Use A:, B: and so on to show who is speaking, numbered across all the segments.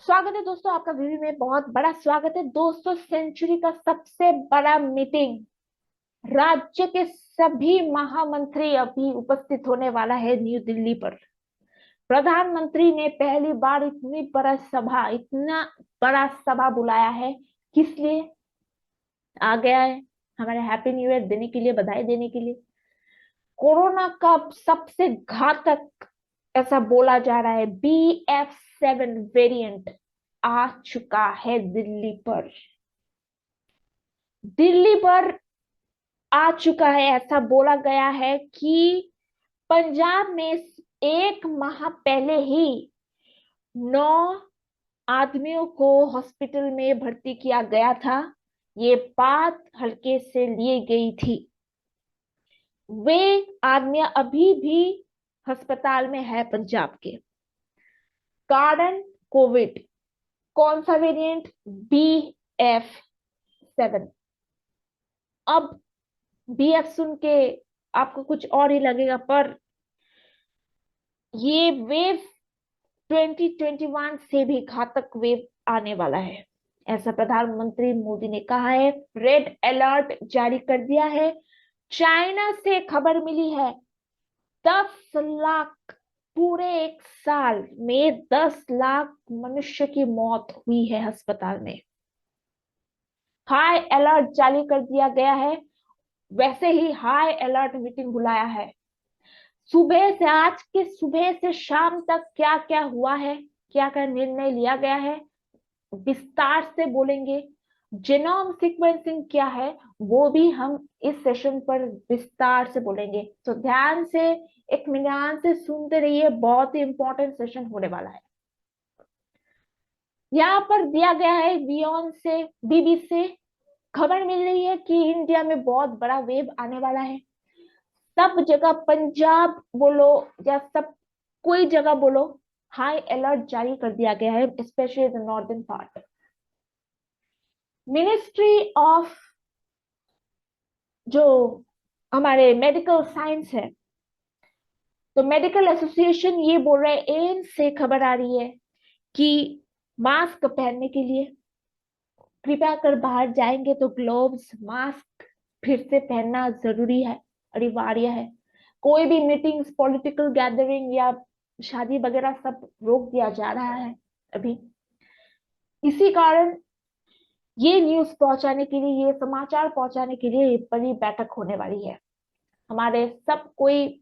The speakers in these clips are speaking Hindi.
A: स्वागत है दोस्तों, आपका वीडियो में बहुत बड़ा स्वागत है दोस्तों। सेंचुरी का सबसे बड़ा मीटिंग, राज्य के सभी महामंत्री अभी उपस्थित होने वाला है न्यू दिल्ली पर। प्रधानमंत्री ने पहली बार इतना बड़ा सभा बुलाया है। किस लिए आ गया है? हमारे हैप्पी न्यू ईयर देने के लिए, बधाई देने के लिए। कोरोना का सबसे घातक, ऐसा बोला जा रहा है, BF7 वेरिएंट आ चुका है दिल्ली पर आ चुका है। ऐसा बोला गया है कि पंजाब में एक माह पहले ही 9 आदमियों को हॉस्पिटल में भर्ती किया गया था। ये बात हल्के से ली गई थी। वे आदमी अभी भी अस्पताल में है पंजाब के। कारण कोविड। कौन सा वेरिएंट? BF7। अब BF सुन के आपको कुछ और ही लगेगा, पर ये वेव 2021 से भी घातक वेव आने वाला है, ऐसा प्रधानमंत्री मोदी ने कहा है। रेड अलर्ट जारी कर दिया है। चाइना से खबर मिली है, 10 लाख, पूरे एक साल में 10 लाख मनुष्य की मौत हुई है अस्पताल में। हाई अलर्ट जारी कर दिया गया है। वैसे ही हाई अलर्ट मीटिंग बुलाया है। आज के सुबह से शाम तक क्या क्या हुआ है, क्या क्या निर्णय लिया गया है, विस्तार से बोलेंगे। जेनोम सीक्वेंसिंग क्या है, वो भी हम इस सेशन पर विस्तार से बोलेंगे। तो ध्यान से, एक मिनान से सुनते रहिए, बहुत ही इंपॉर्टेंट सेशन होने वाला है। यहाँ पर दिया गया है बियॉन से, बीबी से खबर मिल रही है कि इंडिया में बहुत बड़ा वेव आने वाला है। सब जगह, पंजाब बोलो या सब कोई जगह बोलो, हाई अलर्ट जारी कर दिया गया है, specially the northern part. Ministry of, जो हमारे मेडिकल साइंस है, तो मेडिकल एसोसिएशन ये बोल रहे हैं, एम्स से खबर आ रही है कि मास्क पहनने के लिए कृपया कर बाहर जाएंगे तो ग्लोव्स, मास्क फिर से पहनना जरूरी है, अनिवार्य है। कोई भी मीटिंग्स, पॉलिटिकल गैदरिंग या शादी वगैरह सब रोक दिया जा रहा है अभी। इसी कारण ये न्यूज पहुंचाने के लिए, ये समाचार पहुंचाने के लिए बड़ी बैठक होने वाली है। हमारे सब कोई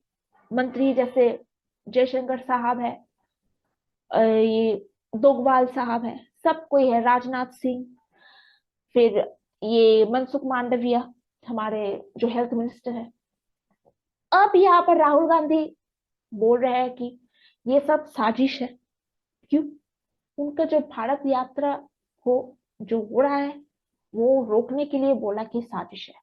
A: मंत्री, जैसे जयशंकर साहब है, ये दोगवाल साहब है, सब कोई है, राजनाथ सिंह, फिर ये मनसुख मांडविया, हमारे जो हेल्थ मिनिस्टर है। अब यहाँ पर राहुल गांधी बोल रहे हैं कि ये सब साजिश है। क्यों? उनका जो भारत यात्रा हो जो हो रहा है, वो रोकने के लिए बोला कि साजिश है।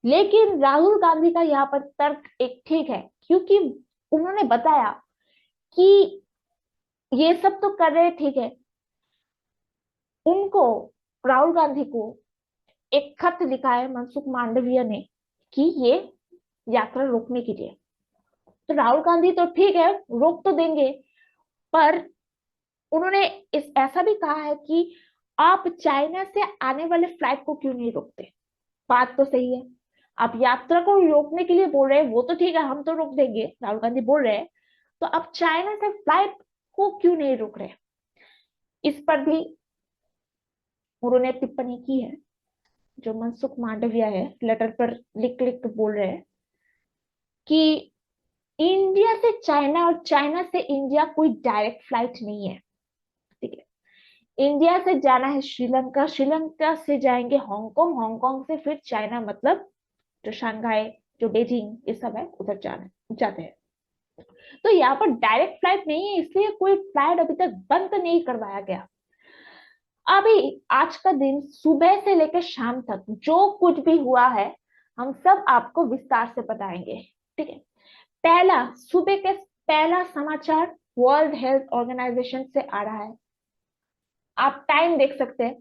A: लेकिन राहुल गांधी का यहाँ पर तर्क एक ठीक है, क्योंकि उन्होंने बताया कि ये सब तो कर रहे, ठीक है। उनको, राहुल गांधी को एक खत लिखा है मनसुख मांडविया ने कि ये यात्रा रोकने के लिए। तो राहुल गांधी तो ठीक है, रोक तो देंगे, पर उन्होंने इस ऐसा भी कहा है कि आप चाइना से आने वाले फ्लाइट को क्यों नहीं रोकते। बात तो सही है। आप यात्रा को रोकने के लिए बोल रहे हैं, वो तो ठीक है, हम तो रोक देंगे, राहुल गांधी बोल रहे हैं। तो आप चाइना से फ्लाइट को क्यों नहीं रोक रहे? इस पर भी उन्होंने टिप्पणी की है। जो मनसुख मांडविया है, लेटर पर लिख लिख के बोल रहे हैं कि इंडिया से चाइना और चाइना से इंडिया कोई डायरेक्ट फ्लाइट नहीं है। ठीक है, इंडिया से जाना है श्रीलंका, श्रीलंका से जाएंगे हांगकांग, हांगकांग से फिर चाइना, मतलब जो शंघाई, जो बेजिंग, ये सब है, उधर जाना जाते हैं। तो यहाँ पर डायरेक्ट फ्लाइट नहीं है, इसलिए कोई फ्लाइट अभी तक बंद नहीं करवाया गया। अभी आज का दिन सुबह से लेकर शाम तक जो कुछ भी हुआ है, हम सब आपको विस्तार से बताएंगे। ठीक है। पहला, सुबह के पहला समाचार वर्ल्ड हेल्थ ऑर्गेनाइजेशन से आ रहा है। आप टाइम देख सकते हैं।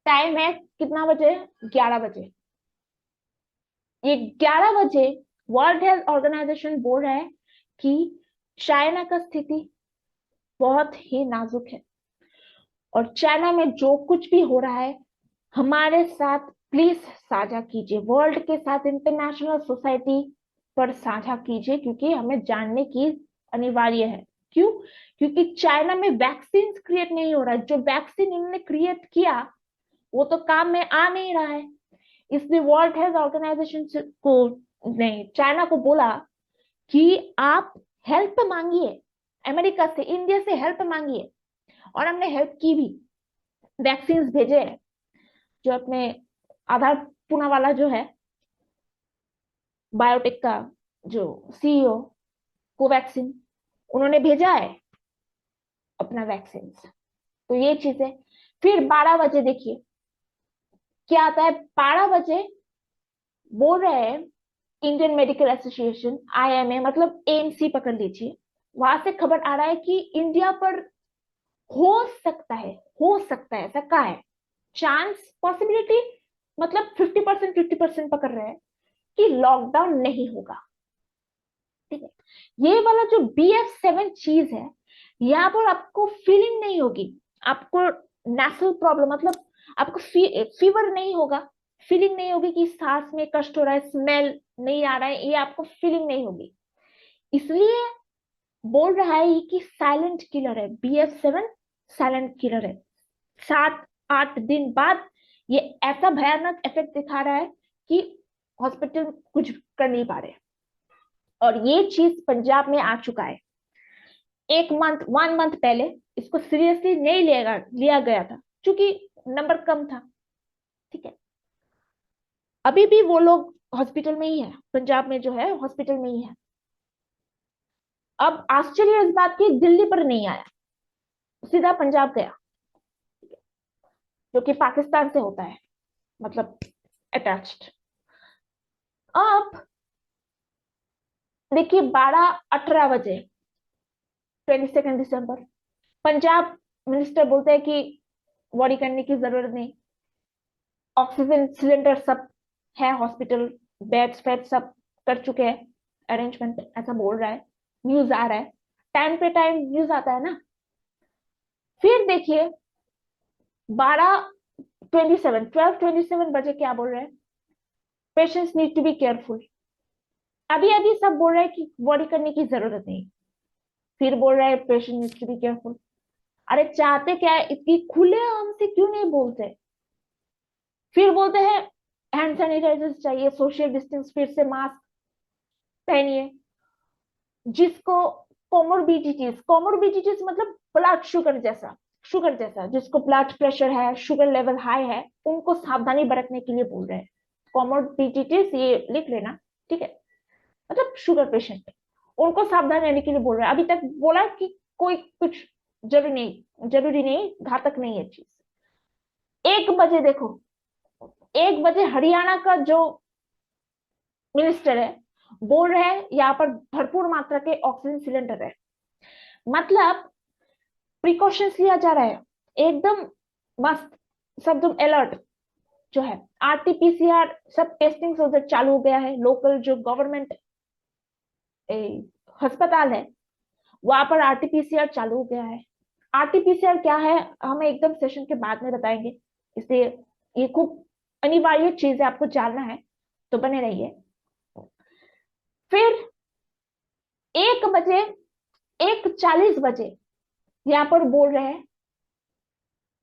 A: टाइम है कितना बजे? 11 बजे। ये 11 बजे वर्ल्ड हेल्थ ऑर्गेनाइजेशन बोल रहा है कि चाइना का स्थिति बहुत ही नाजुक है। और चाइना में जो कुछ भी हो रहा है हमारे साथ प्लीज साझा कीजिए, वर्ल्ड के साथ, इंटरनेशनल सोसाइटी पर साझा कीजिए, क्योंकि हमें जानने की अनिवार्य है। क्यों? क्योंकि चाइना में वैक्सीन क्रिएट नहीं हो रहा है। जो वैक्सीन इन्होंने क्रिएट किया वो तो काम में आ नहीं रहा है। इसलिए वर्ल्ड हेल्थ ऑर्गेनाइजेशन को नहीं, चाइना को बोला कि आप हेल्प मांगिए, अमेरिका से, इंडिया से हेल्प मांगिए। और हमने हेल्प की भी, वैक्सीन भेजे हैं। जो अपने आधार पूना वाला जो है बायोटेक का जो सीईओ, कोवैक्सीन, उन्होंने भेजा है अपना वैक्सीन। तो ये चीज है। फिर 12 बजे देखिए क्या आता है। 12 बजे बोल रहे हैं इंडियन मेडिकल एसोसिएशन, आईएमए, मतलब एएमसी पकड़ लीजिए, वहां से खबर आ रहा है कि इंडिया पर हो सकता है, हो सकता है, ऐसा कहा है, चांस, पॉसिबिलिटी, मतलब 50% 50% पकड़ रहे हैं कि लॉकडाउन नहीं होगा। ठीक है। ये वाला जो BF7 चीज है, यहाँ पर आपको फीलिंग नहीं होगी, आपको नेशनल प्रॉब्लम, मतलब आपको फीवर नहीं होगा, फीलिंग नहीं होगी कि सांस में कष्ट हो रहा है, स्मेल नहीं आ रहा है, ये आपको फीलिंग नहीं होगी। इसलिए बोल रहा है ये कि साइलेंट किलर है, BF7 साइलेंट किलर है। 7-8 दिन बाद ये ऐसा भयानक इफेक्ट दिखा रहा है कि हॉस्पिटल कुछ कर नहीं पा रहे। और ये चीज पंजाब में आ चुका है। 1 मंथ पहले इसको सीरियसली नहीं लिया गया था, क्योंकि नंबर कम था। ठीक है। अभी भी वो लोग हॉस्पिटल में ही है, पंजाब में जो है हॉस्पिटल में ही है। अब आश्चर्य इस बात की, दिल्ली पर नहीं आया, सीधा पंजाब गया, जो कि पाकिस्तान से होता है, मतलब अटैच्ड। अब देखिए 12-18 बजे, 22 दिसंबर, पंजाब मिनिस्टर बोलते हैं कि वॉरी करने की जरूरत नहीं, ऑक्सीजन सिलेंडर सब है, हॉस्पिटल बेड्स फेड सब कर चुके हैं अरेंजमेंट, ऐसा बोल रहा है, न्यूज आ रहा है, टाइम पे टाइम न्यूज आता है ना। फिर देखिए 12 बजे क्या बोल रहे हैं, patients need to be careful. अभी अभी सब बोल रहे हैं कि वॉरी करने की जरूरत नहीं, फिर बोल रहे हैं patient need to be careful. अरे चाहते क्या है, इतनी खुले आम से क्यों नहीं बोलते? फिर बोलते हैं हैंड सैनिटाइजर चाहिए, सोशल डिस्टेंस, फिर से मास्क पहनिए। जिसको कोमोरबिडिटीज मतलब ब्लड शुगर जैसा जिसको ब्लड प्रेशर है, शुगर लेवल हाई है, उनको सावधानी बरतने के लिए बोल रहे हैं। कोमोरबिडिटीज ये लिख लेना, ठीक है, मतलब शुगर पेशेंट, उनको सावधान रहने के लिए बोल रहे हैं। अभी तक बोला कि कोई कुछ जरूरी नहीं, घातक नहीं है चीज। 1 बजे देखो, 1 बजे हरियाणा का जो मिनिस्टर है बोल रहे हैं यहाँ पर भरपूर मात्रा के ऑक्सीजन सिलेंडर है, मतलब प्रिकॉशंस लिया जा रहा है एकदम मस्त, सब एकदम अलर्ट जो है। RT-PCR सब टेस्टिंग उधर चालू हो गया है। लोकल जो गवर्नमेंट अस्पताल है वहां पर RT-PCR चालू हो गया है। RT-PCR क्या है हमें एकदम सेशन के बाद में बताएंगे, इसलिए ये खूब अनिवार्य चीज है, आपको जानना है तो बने रहिए। फिर 1 बजे, 1:40 बजे यहाँ पर बोल रहे हैं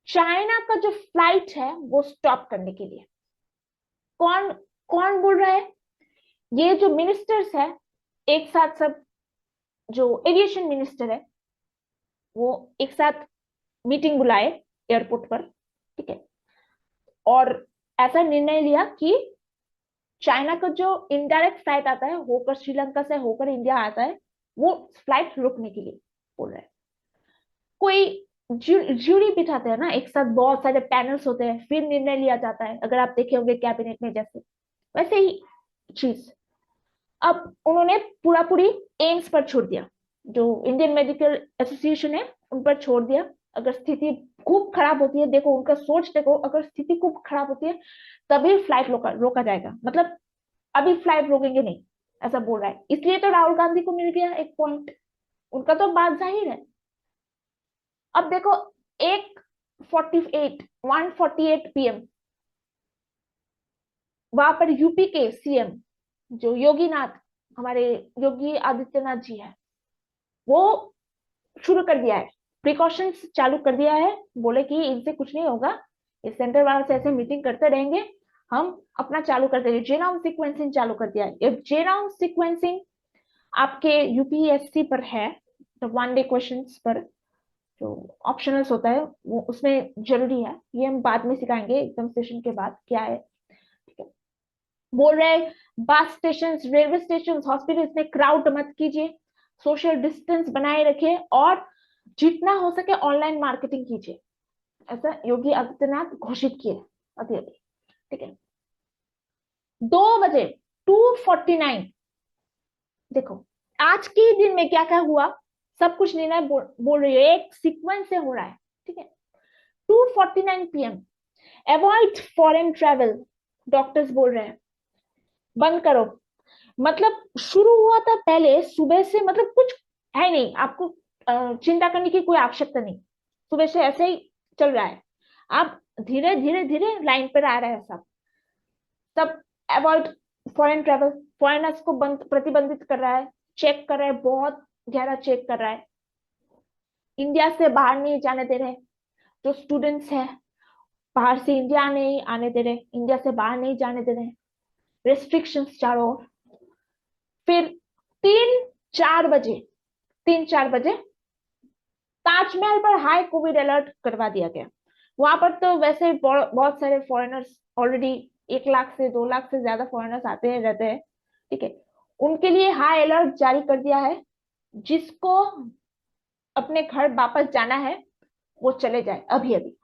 A: चाइना का जो फ्लाइट है वो स्टॉप करने के लिए। कौन कौन बोल रहा है? ये जो मिनिस्टर्स है एक साथ, सब जो एविएशन मिनिस्टर है वो एक साथ मीटिंग बुलाए एयरपोर्ट पर, ठीक है, और ऐसा निर्णय लिया कि चाइना का जो इनडायरेक्ट फ्लाइट आता है होकर, श्रीलंका से होकर इंडिया आता है, वो फ्लाइट रुकने के लिए बोल रहे हैं। कोई ज्यूरी बिठाते हैं ना एक साथ, बहुत सारे पैनल्स होते हैं, फिर निर्णय लिया जाता है, अगर आप देखे होंगे कैबिनेट में जैसे, वैसे ही चीज। अब उन्होंने पूरा पूरी एम्स पर छोड़ दिया, जो इंडियन मेडिकल एसोसिएशन है उन पर छोड़ दिया। अगर स्थिति खूब खराब होती है, देखो उनका सोच देखो, अगर स्थिति खूब खराब होती है तभी फ्लाइट रोका जाएगा, मतलब अभी फ्लाइट रोकेंगे नहीं, ऐसा बोल रहा है। इसलिए तो राहुल गांधी को मिल गया एक पॉइंट, उनका तो बात जाहिर है। अब देखो 1:48 PM वहां पर यूपी के सीएम जो योगीनाथ, हमारे योगी आदित्यनाथ जी है, वो शुरू कर दिया है, प्रिकॉशंस चालू कर दिया है। बोले कि इनसे कुछ नहीं होगा, इस सेंटर वालों से ऐसे मीटिंग करते रहेंगे, हम अपना चालू कर देंगे। जेनोम सीक्वेंसिंग चालू कर दिया है। ये जेनोम सीक्वेंसिंग आपके यूपीएससी पर है, तो 1 डे क्वेश्चन पर जो ऑप्शनल्स होता है वो उसमें जरूरी है। ये हम बाद में सिखाएंगे एकदम सेशन के बाद क्या है। ठीक है, बोल रहे bus station, railway station, hospital में क्राउड मत कीजिए, सोशल डिस्टेंस बनाए रखिए और जितना हो सके ऑनलाइन मार्केटिंग कीजिए, ऐसा योगी आदित्यनाथ घोषित किए अभी अभी। ठीक है, 2 बजे 2:49, देखो आज के दिन में क्या क्या हुआ, सब कुछ निर्णय बोल रही है, एक सीक्वेंस से हो रहा है। ठीक है, 2:49 PM, avoid foreign travel, doctors बोल रहे हैं बंद करो। मतलब शुरू हुआ था पहले सुबह से, मतलब कुछ है नहीं, आपको चिंता करने की कोई आवश्यकता नहीं, सुबह से ऐसे ही चल रहा है। आप धीरे धीरे धीरे लाइन पर आ रहे हैं सब सब। अवॉइड फॉरेन ट्रेवल, फॉरेनर्स को प्रतिबंधित कर रहा है, चेक कर रहा है, बहुत गहरा चेक कर रहा है। इंडिया से बाहर नहीं जाने दे रहे, जो स्टूडेंट्स है बाहर से इंडिया नहीं आने दे रहे, इंडिया से बाहर नहीं जाने दे रहे, रेस्ट्रिक्शंस चारों ओर। फिर 3-4 बजे 3-4 बजे ताजमहल पर हाई कोविड अलर्ट करवा दिया गया। वहां पर तो वैसे बहुत सारे फॉरेनर्स ऑलरेडी, 1 लाख से 2 लाख से ज्यादा फॉरेनर्स आते हैं रहते हैं। ठीक है, उनके लिए हाई अलर्ट जारी कर दिया है। जिसको अपने घर वापस जाना है वो चले जाए अभी अभी,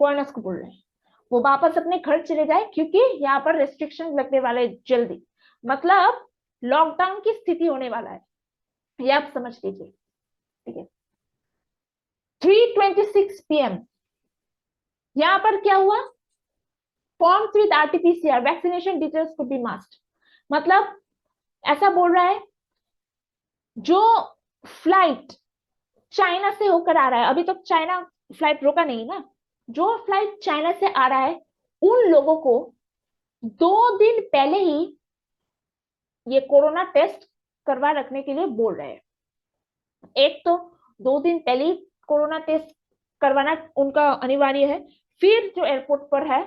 A: फॉरेनर्स को बोल रहे हैं वो वापस अपने घर चले जाए, क्योंकि यहाँ पर रेस्ट्रिक्शन लगने वाले जल्दी, मतलब लॉकडाउन की स्थिति होने वाला है, ये आप समझ लीजिए। ठीक है, 3:26 PM यहाँ पर क्या हुआ, forms with RT-PCR vaccination details could be must, मतलब ऐसा बोल रहा है जो फ्लाइट चाइना से होकर आ रहा है, अभी तक चाइना फ्लाइट रोका नहीं ना, जो फ्लाइट चाइना से आ रहा है उन लोगों को 2 दिन पहले ही ये कोरोना टेस्ट करवा रखने के लिए बोल रहे हैं। एक तो 2 दिन पहले ही कोरोना टेस्ट करवाना उनका अनिवार्य है, फिर जो एयरपोर्ट पर है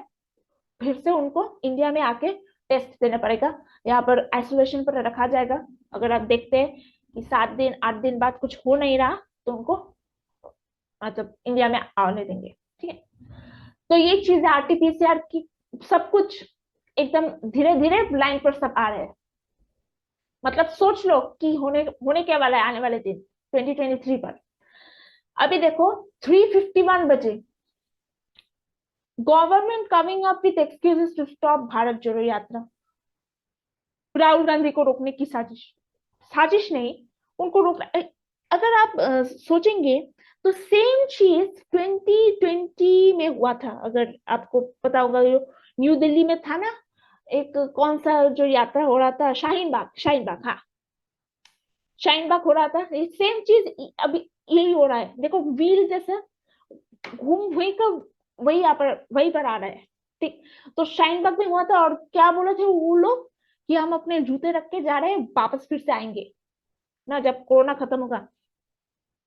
A: फिर से उनको इंडिया में आके टेस्ट देना पड़ेगा, यहाँ पर आइसोलेशन पर रखा जाएगा। अगर आप देखते हैं कि 7 दिन 8 दिन बाद कुछ हो नहीं रहा तो उनको मतलब इंडिया में आने देंगे। ठीक है, तो ये चीज है RT-PCR की, सब कुछ एकदम धीरे धीरे लाइन पर सब आ रहे हैं। मतलब सोच लो कि होने होने क्या वाला है आने वाले दिन 2023 पर। अभी देखो 3:51 government coming up with excuses to stop Bharat Jodo Yatra, Rahul Gandhi को रोकने की साजिश, साजिश नहीं, उनको रोक, अगर आप सोचेंगे तो सेम चीज 2020 में हुआ था। अगर आपको पता होगा, जो न्यू दिल्ली में था ना, एक कौन सा जो यात्रा हो रहा था, शाहीन बाग, शाहीन बाग, हाँ शाहीन बाग हो रहा था, सेम चीज अभी यही हो रहा है। देखो व्हील जैसा घूम वही का वही यहाँ पर वही पर आ रहा है। ठीक, तो शाहीन बाग में हुआ था और क्या बोले थे वो लोग कि हम अपने जूते रख के जा रहे हैं, वापस फिर से आएंगे ना जब कोरोना खत्म होगा।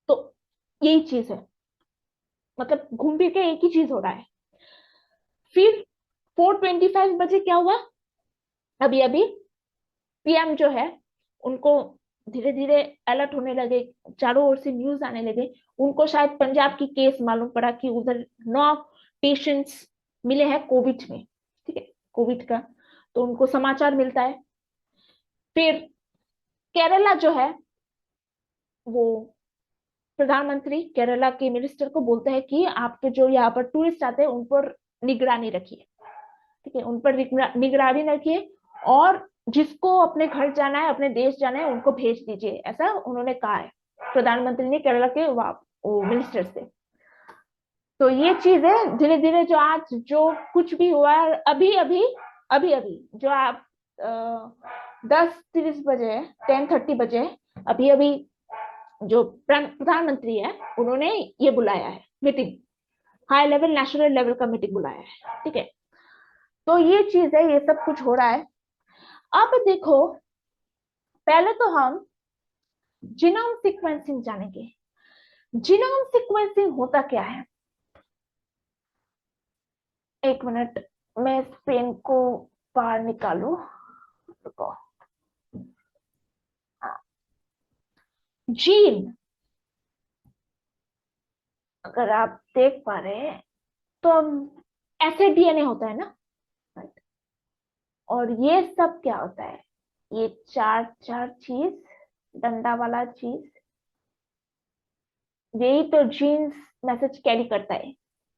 A: तो यही चीज है, मतलब घूम फिर के एक ही चीज हो रहा है। फिर 4:25 क्या हुआ, अभी अभी PM जो है उनको धीरे धीरे अलर्ट होने लगे, चारों ओर से न्यूज आने लगे, उनको शायद पंजाब की केस मालूम पड़ा कि उधर 9 पेशेंट्स मिले हैं कोविड में। ठीक है, कोविड का, तो उनको समाचार मिलता है। फिर केरला जो है वो प्रधानमंत्री केरला के मिनिस्टर को बोलते हैं कि आपके जो यहाँ पर टूरिस्ट आते हैं उन पर निगरानी रखिए। ठीक है, उन पर निगरानी रखिए और जिसको अपने घर जाना है, अपने देश जाना है, उनको भेज दीजिए, ऐसा उन्होंने कहा है प्रधानमंत्री ने केरला के मिनिस्टर से। तो ये चीज है धीरे धीरे जो आज जो कुछ भी हुआ है अभी अभी, अभी अभी जो आप 10:30 बजे 10:30 बजे अभी अभी जो प्रधानमंत्री है उन्होंने ये बुलाया है meeting, high level national level का मीटिंग बुलाया है, ठीक है। तो ये चीज है, ये सब कुछ हो रहा है। अब देखो, पहले तो हम जीनोम सीक्वेंसिंग जानेंगे। जीनोम सीक्वेंसिंग होता क्या है? एक मिनट, मैं इस पेन को बाहर निकालू, रुको। जीन, अगर आप देख पा रहे हैं तो ऐसे डीएनए होता है ना, और ये सब क्या होता है, ये चार चार चीज, डंडा वाला चीज, यही तो जीन्स मैसेज कैरी करता है।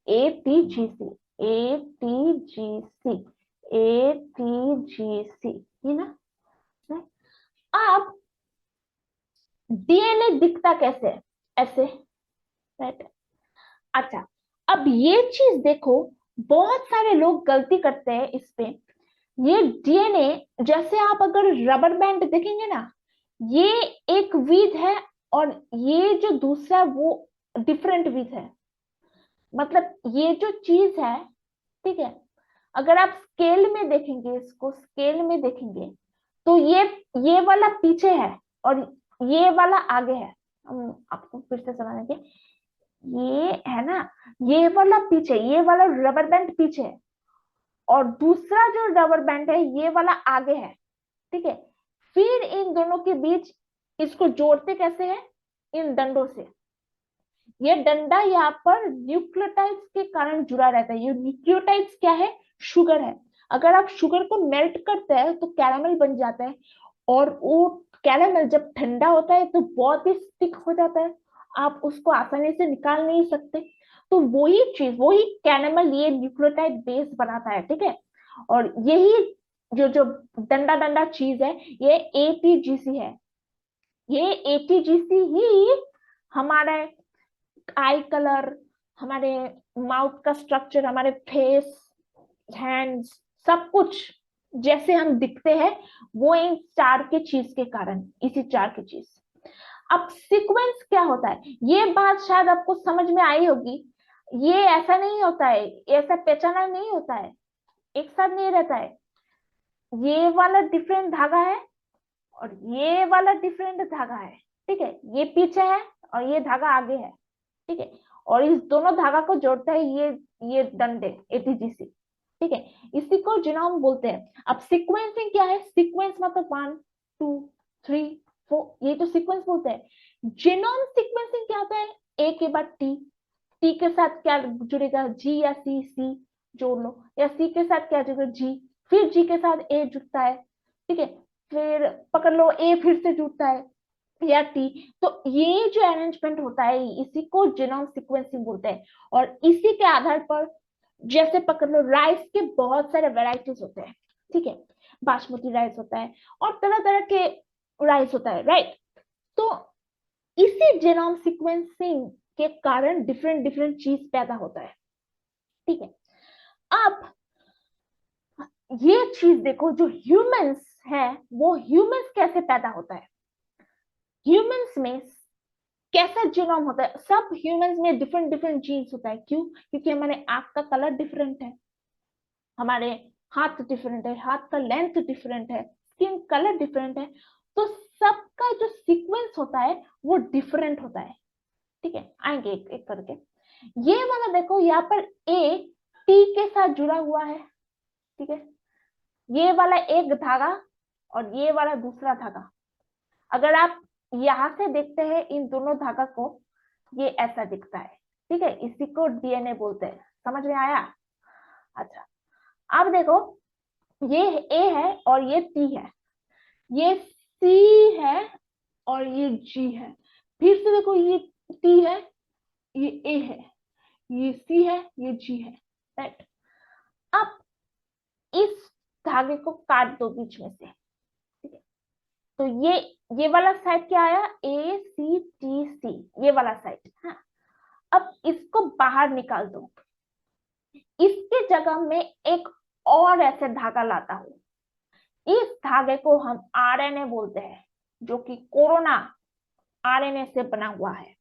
A: ATGC, ATGC, ATGC, ये ना। अब डीएनए दिखता कैसे है? ऐसे, राइट। अच्छा, अब ये चीज देखो, बहुत सारे लोग गलती करते हैं इस पे। ये डीएनए, जैसे आप अगर रबर बैंड देखेंगे ना, ये एक विध है, और ये जो दूसरा वो डिफरेंट विध है। मतलब ये जो चीज है, ठीक है, अगर आप स्केल में देखेंगे, इसको स्केल में देखेंगे, तो ये वाला पीछे है और ये वाला आगे है। हम आपको फिर से समझेंगे, ये है ना, ये वाला पीछे, ये वाला रबर बैंड पीछे है, और दूसरा जो रबर बैंड है ये वाला आगे है, ठीक है। फिर इन दोनों के बीच इसको जोड़ते कैसे है? इन डंडों से। ये डंडा यहाँ पर न्यूक्लियोटाइड्स के कारण जुड़ा रहता है। ये न्यूक्लियोटाइड्स क्या है? शुगर है। अगर आप शुगर को मेल्ट करते हैं तो कैरामल बन जाता है, और वो कैरामल जब ठंडा होता है तो बहुत ही स्टिक हो जाता है, आप उसको आसानी से निकाल नहीं सकते। तो वही चीज, वही कैरामल ये न्यूक्लियोटाइड बेस बनाता है, ठीक है। और यही जो जो डंडा डंडा चीज है, ये ATGC है। ये ATGC ही हमारा आई कलर, हमारे माउथ का स्ट्रक्चर, हमारे फेस, हैंड्स, सब कुछ जैसे हम दिखते हैं, वो इन चार के चीज के कारण, इसी चार की चीज। अब सीक्वेंस क्या होता है, ये बात शायद आपको समझ में आई होगी। ये ऐसा नहीं होता है, ऐसा पेचाना नहीं होता है, एक साथ नहीं रहता है। ये वाला डिफरेंट धागा है और ये वाला डिफरेंट धागा है, ठीक है। ये पीछे है और ये धागा आगे है, ठीक है। और इस दोनों धागा को जोड़ता है ये डंडे, ATGC, ठीक है। इसी को जीनोम बोलते हैं। अब सीक्वेंसिंग क्या है? सीक्वेंस मतलब 1 2 3 4, ये तो सीक्वेंस बोलते हैं। जीनोम सीक्वेंसिंग क्या होता है? A के बाद T, T के साथ क्या जुड़ेगा? G या C जोड़ लो, या C के साथ क्या जुड़ेगा? G, फिर G के साथ A जुड़ता है, ठीक है। फिर पकड़ लो, A फिर से जुड़ता है, या T। तो ये जो अरेंजमेंट होता है, इसी को जीनोम सीक्वेंसिंग बोलते हैं। और इसी के आधार पर, जैसे पकड़ लो, राइस के बहुत सारे वेराइटीज होते हैं, ठीक है। बासमती राइस होता है और तरह तरह के राइस होता है, राइट। तो इसी जीनोम सीक्वेंसिंग के कारण डिफरेंट डिफरेंट चीज पैदा होता है, ठीक है। अब ये चीज देखो, जो ह्यूमंस है, वो ह्यूमंस कैसे पैदा होता है? ह्यूमंस में कैसा जीनोम होता है? सब ह्यूमंस में डिफरेंट डिफरेंट जीन्स होता है। क्यों? क्योंकि हमारे आंख का कलर डिफरेंट है, हमारे हाथ डिफरेंट है, हाथ का लेंथ डिफरेंट है, स्किन कलर डिफरेंट है। तो सबका जो सीक्वेंस होता है वो डिफरेंट होता है, ठीक है। आएंगे एक एक करके। ये वाला देखो, यहाँ पर A T के साथ जुड़ा हुआ है, ठीक है। ये वाला एक धागा और ये वाला दूसरा धागा। अगर आप यहां से देखते हैं इन दोनों धागा को, ये ऐसा दिखता है, ठीक है। इसी को डीएनए बोलते हैं। समझ में आया? अच्छा, अब देखो, ये A है और ये T है, ये C है और ये G है। फिर से देखो, ये T है, ये A है, ये C है, ये G है, राइट। अब इस धागे को काट दो बीच में से, ठीक है। तो ये वाला साइड क्या आया? ACTC, ये वाला साइड, हाँ। अब इसको बाहर निकाल दो, इसके जगह में एक और ऐसे धागा लाता हूं। इस धागे को हम RNA बोलते हैं, जो कि कोरोना आरएनए से बना हुआ है,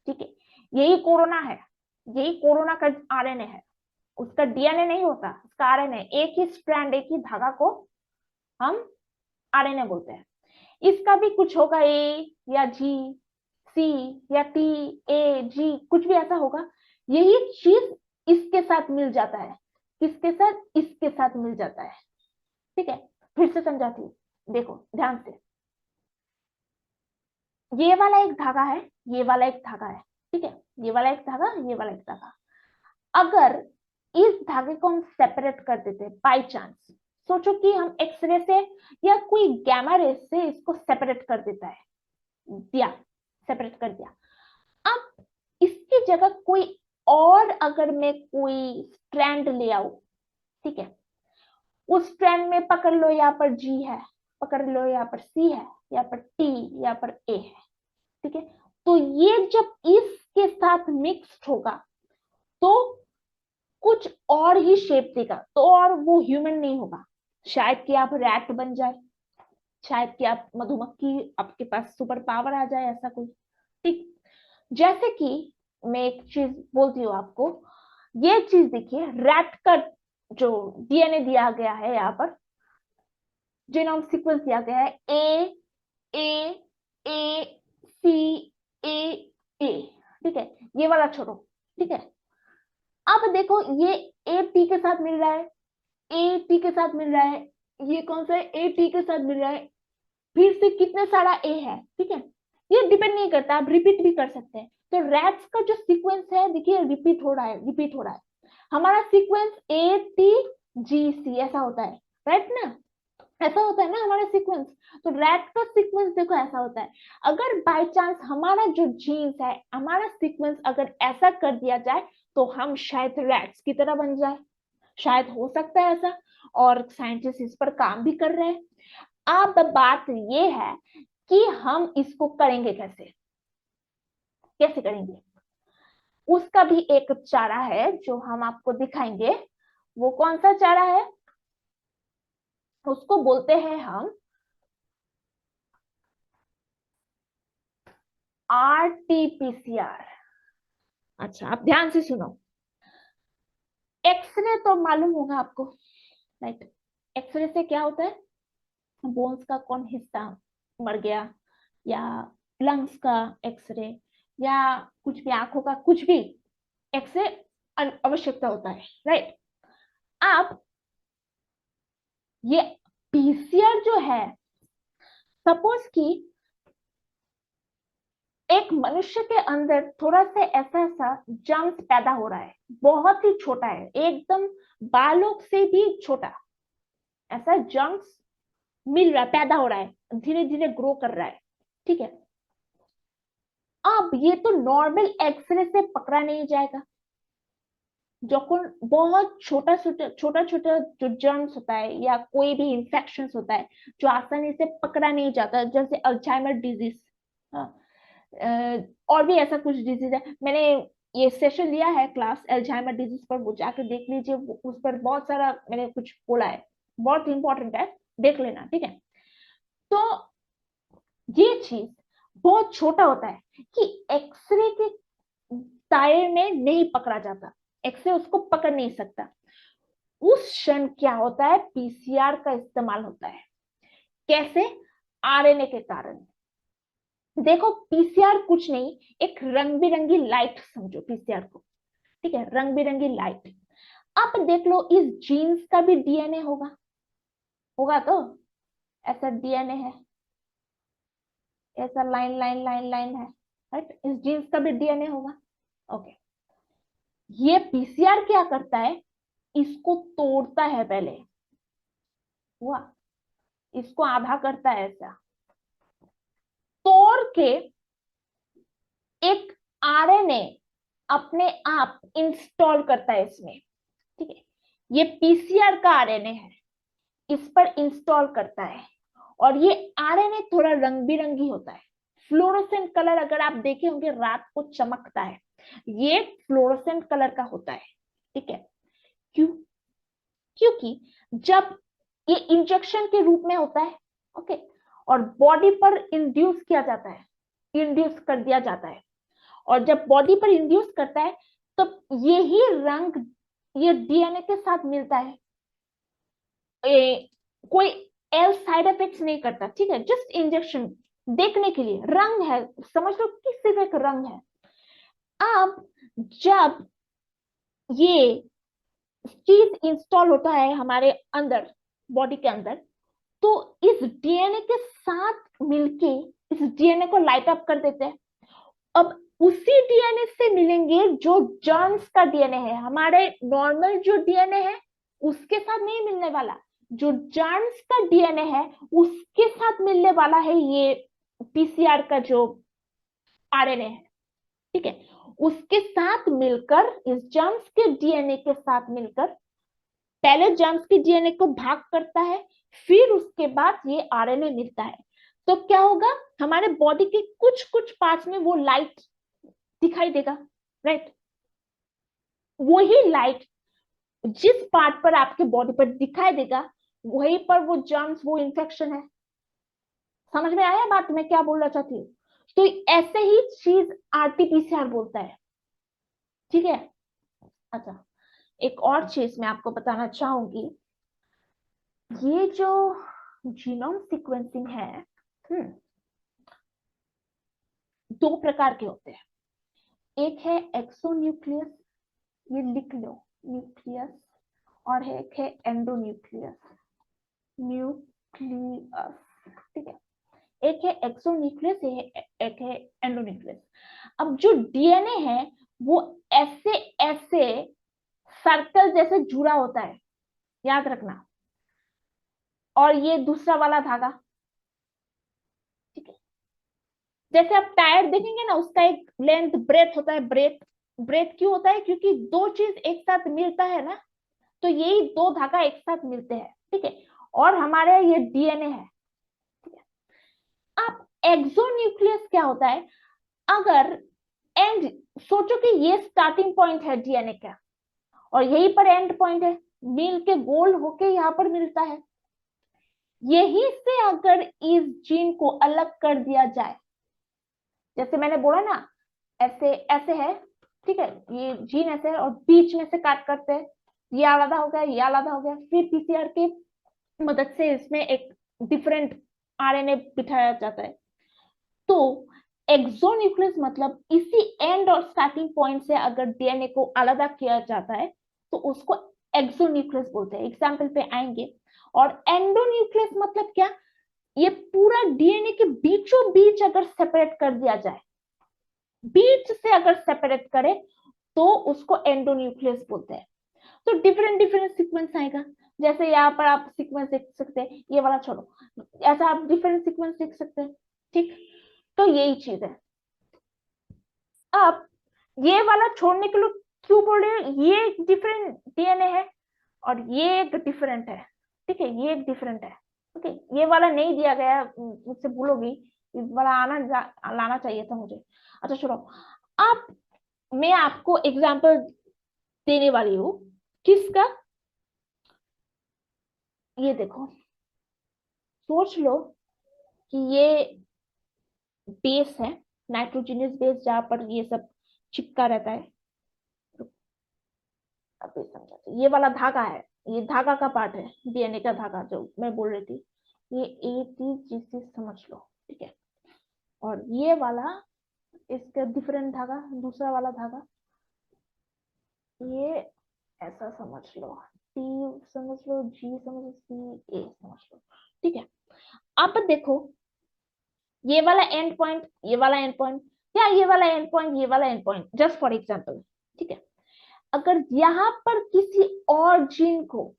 A: ठीक है। यही कोरोना है, यही कोरोना का आरएनए है, उसका डीएनए नहीं होता, उसका आरएनए, एक ही स्ट्रैंड, एक ही धागा को हम आरएनए बोलते हैं। इसका भी कुछ होगा, ए या जी, सी या टी, ए जी, कुछ भी ऐसा होगा। यही चीज इसके साथ मिल जाता है, किसके साथ, इसके साथ मिल जाता है, ठीक है। फिर से समझाती हूँ, देखो ध्यान से। ये वाला एक धागा है, ये वाला एक धागा है, ठीक है, ये वाला एक धागा, ये वाला एक धागा। अगर इस धागे को हम सेपरेट कर देते बाय चांस, सोचो कि हम एक्सरे से या कोई गैमा रे से इसको सेपरेट कर देता है, दिया, सेपरेट कर दिया। अब इसकी जगह कोई और अगर मैं कोई स्ट्रैंड ले आऊं, ठीक है, उस स्ट्रैंड में पकड़ लो यहाँ पर जी है, पकड़ लो यहाँ पर सी है, यहाँ पर टी, यहाँ पर ए है, ठीक है। तो ये जब इसके साथ मिक्स्ड होगा तो कुछ और ही शेप देगा, तो और वो ह्यूमन नहीं होगा। शायद कि आप रैट बन जाए, शायद कि आप मधुमक्खी, आपके पास सुपर पावर आ जाए, ऐसा कोई, ठीक। जैसे कि मैं एक चीज बोलती हूँ आपको, ये चीज देखिए, रैट का जो डीएनए दिया गया है, यहाँ पर जीनोम सीक्वेंस दिया गया है, ए ए ए सी ए ए, ठीक है, ये वाला छोड़ो, ठीक है। अब देखो ये ए टी के साथ मिल रहा है, ए टी के साथ मिल रहा है, ये कौन सा है, ए टी के साथ मिल रहा है, फिर से कितने सारा ए है, ठीक है। ये डिपेंड नहीं करता, आप रिपीट भी कर सकते हैं। तो रैट्स का जो सीक्वेंस है, देखिए रिपीट हो रहा है, रिपीट हो रहा है। हमारा सीक्वेंस ए टी जी सी ऐसा होता है, राइट ना, ऐसा होता है ना हमारा सीक्वेंस। तो रैट का सीक्वेंस देखो ऐसा होता है। अगर बाय चांस हमारा जो जीन्स है, हमारा सीक्वेंस अगर ऐसा कर दिया जाए, तो हम शायद रैट्स की तरह बन जाए, शायद हो सकता है ऐसा, और साइंटिस्ट इस पर काम भी कर रहे हैं। अब बात ये है कि हम इसको करेंगे कैसे, कैसे करेंगे, उसका भी एक चारा है जो हम आपको दिखाएंगे। वो कौन सा चारा है, उसको बोलते हैं हम आरटीपीसीआर। अच्छा, आप ध्यान से सुनो। एक्सरे तो मालूम होगा आपको, राइट। एक्सरे से क्या होता है, बोन्स का कौन हिस्सा मर गया, या लंग्स का एक्सरे, या कुछ भी, आंखों का कुछ भी एक्सरे आवश्यकता होता है, राइट। अब ये पीसीआर जो है, सपोज कि एक मनुष्य के अंदर थोड़ा सा ऐसा ऐसा जर्म्स पैदा हो रहा है, बहुत ही छोटा है, एकदम बालों से भी छोटा, ऐसा जर्म्स मिल रहा है, पैदा हो रहा है, धीरे धीरे ग्रो कर रहा है, ठीक है। अब ये तो नॉर्मल एक्सरे से पकड़ा नहीं जाएगा, जो बहुत छोटा छोटा छोटा छोटा जो जर्म्स होता है या कोई भी इंफेक्शन होता है जो आसानी से पकड़ा नहीं जाता, जैसे अल्जाइमर डिजीज, और भी ऐसा कुछ डिजीज है। मैंने ये सेशन लिया है क्लास अल्जाइमर डिजीज पर, वो जाकर देख लीजिए, उस पर बहुत सारा मैंने कुछ बोला है, बहुत इंपॉर्टेंट है, देख लेना, ठीक है। तो ये चीज बहुत छोटा होता है कि एक्सरे के दायरे में नहीं पकड़ा जाता, एक्सरे उसको पकड़ नहीं सकता। उस क्षण क्या होता है, पीसीआर का इस्तेमाल होता है। कैसे, आरएनए के कारण। देखो पीसीआर कुछ नहीं, एक रंग बिरंगी लाइट समझो पीसीआर को, ठीक है, रंग बिरंगी लाइट। अब देख लो इस जीन्स का भी डीएनए होगा, होगा तो, ऐसा डीएनए है, ऐसा लाइन लाइन लाइन लाइन है, राइट, इस जीन्स का भी डीएनए होगा, ओके। ये पीसीआर क्या करता है, इसको तोड़ता है पहले, हुआ, इसको आधा करता है ऐसा, तोड़ के एक आरएनए अपने आप इंस्टॉल करता है इसमें, ठीक है। ये पीसीआर का आरएनए है, इस पर इंस्टॉल करता है, और ये आरएनए थोड़ा रंग बिरंगी होता है, फ्लोरोसेंट कलर, अगर आप देखे होंगे रात को चमकता है, ये फ्लोरोसेंट कलर का होता है, ठीक है। क्यों, क्योंकि जब ये इंजेक्शन के रूप में होता है, ओके, और बॉडी पर इंड्यूस किया जाता है, इंड्यूस कर दिया जाता है, और जब बॉडी पर इंड्यूस करता है तो यही रंग ये डीएनए के साथ मिलता है। कोई एल साइड इफेक्ट्स नहीं करता, ठीक है, जस्ट इंजेक्शन देखने के लिए, रंग है, समझ लो कि सिर्फ एक रंग है। अब जब ये चीज इंस्टॉल होता है हमारे अंदर, बॉडी के अंदर, तो इस डीएनए के साथ मिलके इस डीएनए को लाइट अप कर देते हैं। अब उसी डीएनए से मिलेंगे जो जर्म्स का डीएनए है, हमारे नॉर्मल जो डीएनए है उसके साथ नहीं मिलने वाला, जो जर्म्स का डीएनए है उसके साथ मिलने वाला है ये पीसीआर का जो आरएनए है, ठीक है। उसके साथ मिलकर, इस जर्म्स के डीएनए के साथ मिलकर पहले जर्म्स के डीएनए को भाग करता है, फिर उसके बाद ये आरएनए मिलता है। तो क्या होगा, हमारे बॉडी के कुछ कुछ पार्ट्स में वो लाइट दिखाई देगा, राइट। वही लाइट जिस पार्ट पर आपके बॉडी पर दिखाई देगा वहीं पर वो जर्म्स, वो इंफेक्शन है। समझ में आया बात मैं क्या बोलना चाहती हूँ? तो ऐसे ही चीज आरटीपीसीआर बोलता है, ठीक है। अच्छा, एक और चीज मैं आपको बताना चाहूंगी, ये जो जीनोम सीक्वेंसिंग है, दो प्रकार के होते हैं। एक है एक्सोन्यूक्लियस, ये लिख लो, न्यूक्लियस, और एक है एंडोन्यूक्लियस, न्यूक्लियस, ठीक है। एक है एक्सोन्यूक्लियस, एक है एंडोन्यूक्लियस। अब जो डीएनए है वो ऐसे ऐसे सर्कल जैसे जुड़ा होता है, याद रखना। और ये दूसरा वाला धागा, ठीक है। जैसे आप टायर देखेंगे ना, उसका एक लेंथ ब्रेथ होता है, ब्रेथ, ब्रेथ क्यों होता है, क्योंकि दो चीज एक साथ मिलता है ना, तो यही दो धागा एक साथ मिलते हैं, ठीक है। और हमारे ये डीएनए है, ठीक है। अब एक्सोन्यूक्लियस क्या होता है, अगर एंड, सोचो कि ये स्टार्टिंग पॉइंट है डीएनए का और यहीं पर एंड पॉइंट है, मिल के गोल होके यहाँ पर मिलता है। यहीं से अगर इस जीन को अलग कर दिया जाए, जैसे मैंने बोला ना, ऐसे ऐसे है, ठीक है, ये जीन ऐसे है और बीच में से काट करते हैं, ये आलादा हो गया, ये आलादा हो गया, फिर पीसीआर की मदद से इसमें एक डिफरेंट आरएनए बिठाया जाता है। तो एक्सोन्यूक्लियस मतलब इसी एंड और स्टार्टिंग पॉइंट से अगर डीएनए को अलग किया जाता है तो उसको एक्सोन्यूक्लियस बोलते हैं, एग्जाम्पल पे आएंगे। और एंडोन्यूक्लियस मतलब क्या, ये पूरा डीएनए के बीचों बीच अगर सेपरेट कर दिया जाए, बीच से अगर सेपरेट करे तो उसको एंडोन्यूक्लियस बोलते हैं। तो डिफरेंट डिफरेंट सीक्वेंस आएगा, जैसे यहाँ पर आप सीक्वेंस देख सकते हैं, ये वाला छोड़ो, ऐसा आप डिफरेंट सीक्वेंस देख सकते हैं, ठीक। तो यही चीज है। अब ये वाला छोड़ने के लिए क्यों बोल रहे हैं, ये एक डिफरेंट डीएनए है और ये एक डिफरेंट है, ठीक है, ये एक डिफरेंट है, ओके। ये वाला नहीं दिया गया, मुझसे भूलोगी, इस वाला लाना चाहिए था मुझे। अच्छा छोड़ो, अब मैं आपको एग्जांपल देने वाली हूँ, किसका, ये देखो, सोच लो कि ये बेस है, नाइट्रोजनियस बेस, जहां पर ये सब चिपका रहता है। अब ये समझा, ये वाला धागा है, ये धागा का पार्ट है, डीएनए का धागा जो मैं बोल रही थी, ये एटीजीसी समझ लो, ठीक है। और ये वाला इसका डिफरेंट धागा, दूसरा वाला धागा, ये ऐसा समझ लो, टी समझ लो, जी समझ लो, सी ए समझ लो, ठीक है। अब देखो, ये वाला एंड पॉइंट, ये वाला एंड पॉइंट, या ये वाला एंड पॉइंट, ये वाला and point, just for example, ठीक है। अगर यहाँ पर किसी और जीन को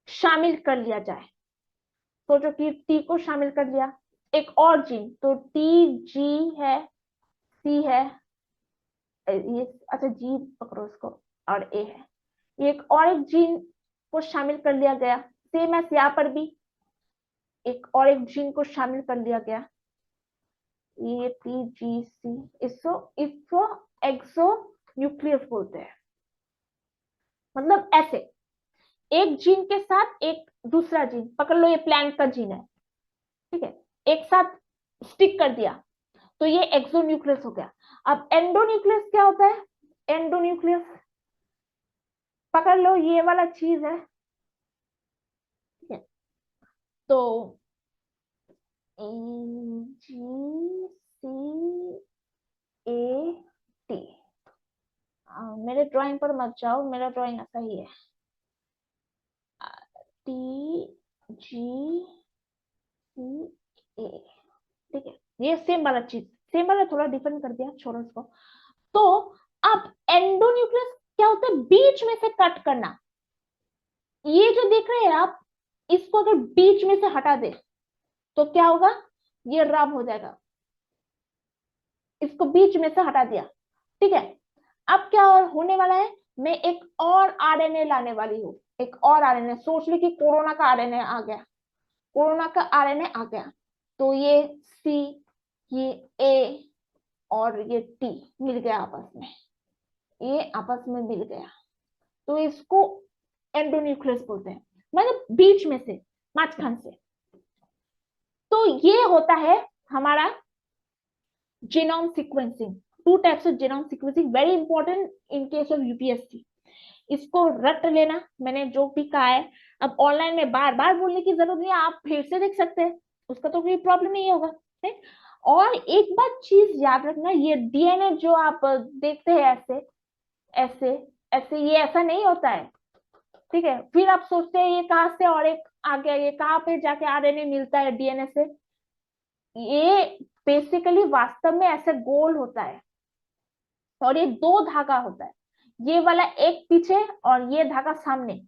A: शामिल कर लिया जाए, सोचो कि टी को शामिल कर लिया एक और जीन, तो टी, जी है, सी है, ये, अच्छा जी पकड़ो इसको, और ए है, ये एक और एक जीन को शामिल कर लिया गया, सेम एस यहाँ पर भी एक और एक जीन को शामिल कर लिया गया, ये टी जी सी, इसको इसको एक्सो न्यूक्लियस बोलते हैं। मतलब ऐसे एक जीन के साथ एक दूसरा जीन, पकड़ लो ये प्लांट का जीन है, ठीक है, एक साथ स्टिक कर दिया, तो ये एक्सोन्यूक्लियस हो गया। अब एंडोन्यूक्लियस क्या होता है? एंडोन्यूक्लियस पकड़ लो, ये वाला चीज है, ठीक है। तो AGCAT, मेरे ड्राइंग पर मत जाओ, मेरा ड्राइंग ऐसा ही है। TGCA, ठीक है, ये सेम वाला चीज, सेम वाला थोड़ा डिफरेंट कर दिया, छोड़ो इसको। तो अब एंडोन्यूक्लियस क्या होता है? बीच में से कट करना। ये जो देख रहे हैं आप, इसको अगर बीच में से हटा दे तो क्या होगा? ये रब हो जाएगा। इसको बीच में से हटा दिया, ठीक है। अब क्या और होने वाला है? मैं एक और आरएनए लाने वाली हूँ, एक और आरएनए। सोच ली कि कोरोना का आरएनए आ गया, कोरोना का आरएनए आ गया, तो ये सी, ये ए और ये टी मिल गया आपस में, ये आपस में मिल गया, तो इसको एंडोन्यूक्लियस बोलते हैं, मतलब बीच में से, माঝখাन से। तो ये होता है हमारा genome sequencing. Two types of genome sequencing, very important in case of UPSC. इसको रट लेना, मैंने जो भी कहा है। अब ऑनलाइन में बार बार बोलने की जरूरत नहीं है, आप फिर से देख सकते हैं, उसका तो कोई प्रॉब्लम नहीं होगा, ठीक। और एक बात चीज याद रखना, ये डीएनए जो आप देखते हैं ऐसे ऐसे ऐसे, ये ऐसा नहीं होता है, ठीक है। फिर आप सोचते हैं ये कहाँ से और एक आ गया, ये कहाँ पे जाके आरएनए मिलता है डीएनए से। ये बेसिकली वास्तव में ऐसे गोल होता है, और ये दो धागा होता है, ये वाला एक पीछे और ये धागा सामने,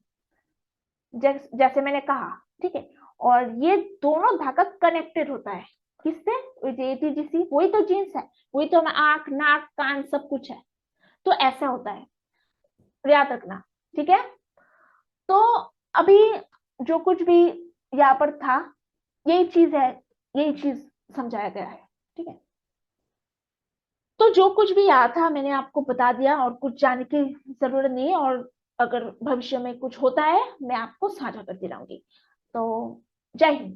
A: जैसे मैंने कहा, ठीक है। और ये दोनों धागा कनेक्टेड होता है किससे? एटीजीसी, वही तो जीन्स है, वही तो आंख नाक कान सब कुछ है, तो ऐसा होता है, याद रखना, ठीक है। तो अभी जो कुछ भी यहाँ पर था, यही चीज है, यही चीज समझाया गया है, ठीक है। तो जो कुछ भी याद था मैंने आपको बता दिया, और कुछ जानने की जरूरत नहीं है, और अगर भविष्य में कुछ होता है मैं आपको साझा करती रहूंगी। तो जय हिंद।